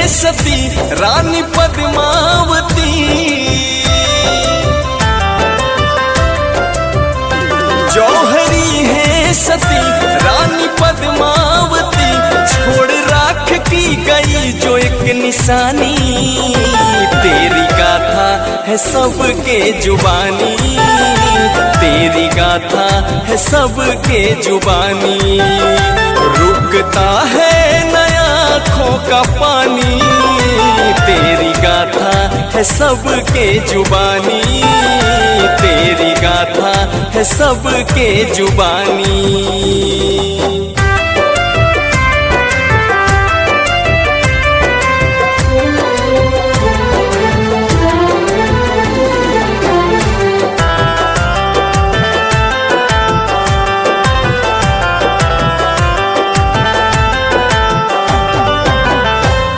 सती रानी पद्मावती, जौहरी है सती रानी पद्मावती, छोड़ राख की गई जो एक निशानी, तेरी गाथा है सबके जुबानी, तेरी गाथा है सबके जुबानी, रुकता है नया आँखों का पानी, तेरी गाथा है सबके जुबानी, तेरी गाथा है सबके जुबानी।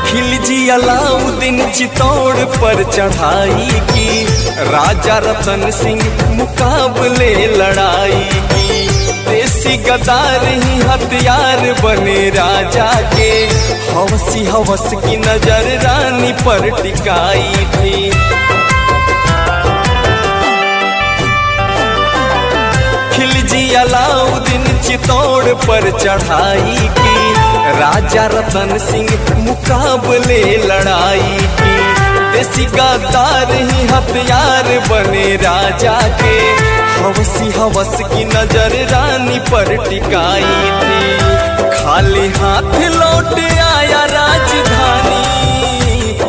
खिलजी अलाउद्दीन चित्तौड़ पर चढ़ाई की, राजा रतन सिंह मुकाबले लड़ाई की, देसी गद्दार ही हथियार बने राजा के, हवसी हवस की नजर रानी पर टिकाई थी। खिलजी अलाउद्दीन चित्तौड़ पर चढ़ाई की, राजा रतन सिंह मुकाबले लड़ाई की, देसी गद्दार ही हथियार बने राजा के, हवसी हवस की नजर रानी पर टिकाई थी। खाली हाथ लौट आया राजधानी,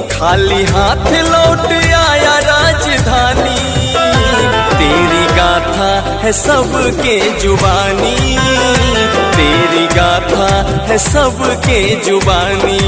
खाली हाथ लौट आया राजधानी, तेरी गाथा है सबके जुबानी, तेरी गाथा है सबके जुबानी।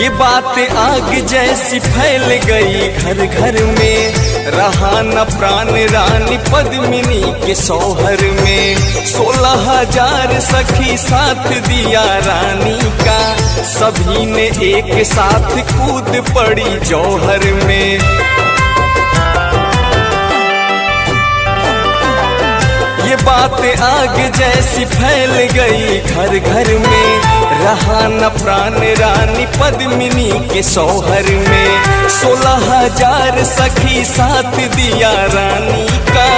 ये बात आग जैसी फैल गई घर घर में, रहा न प्राण रानी पद्मिनी के सोहर में, 16,000 सखी साथ दिया रानी का, सभी ने एक साथ कूद पड़ी जौहर में। ये बात आग जैसी फैल गई घर घर में, रहा न प्राण रानी पद्मिनी के सोहर में, 16,000 सखी साथ दिया रानी का,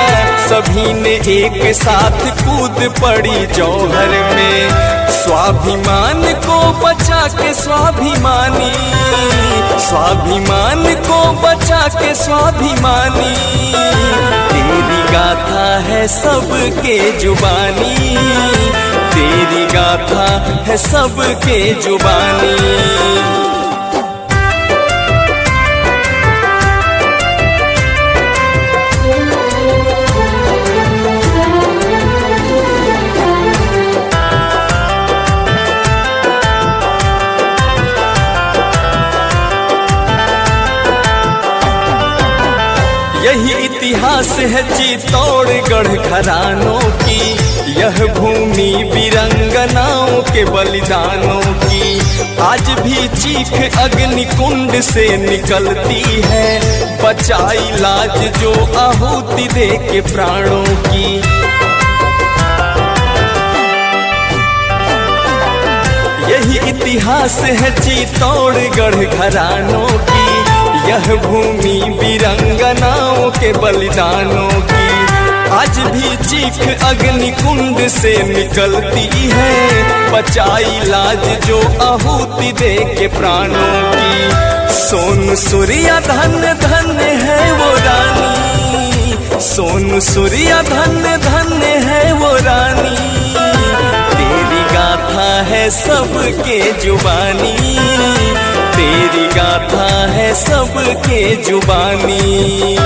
सभी ने एक साथ कूद पड़ी जौहर में। स्वाभिमान को बचा के स्वाभिमानी, स्वाभिमान को बचा के स्वाभिमानी, तेरी गाथा है सबके जुबानी, तेरी गाथा है सबके जुबानी। यही इतिहास है चित्तौड़गढ़ घरानों की, यह भूमि वीरंगनाओं के बलिदानों की, आज भी चीख अग्नि कुंड से निकलती है, बचाई लाज जो आहुति दे के प्राणों की। यही इतिहास है चित्तौड़गढ़ घरानों की, यह भूमि वीरंगनाओं के बलिदानों की, आज भी चीख अग्नि कुंड से निकलती है, बचाई लाज जो आहुति दे के प्राणों की। सोन सूर्या धन धन है वो रानी, सोन सूर्या धन धन है वो रानी, तेरी गाथा है सबके जुबानी, तेरी गाथा है सबके जुबानी।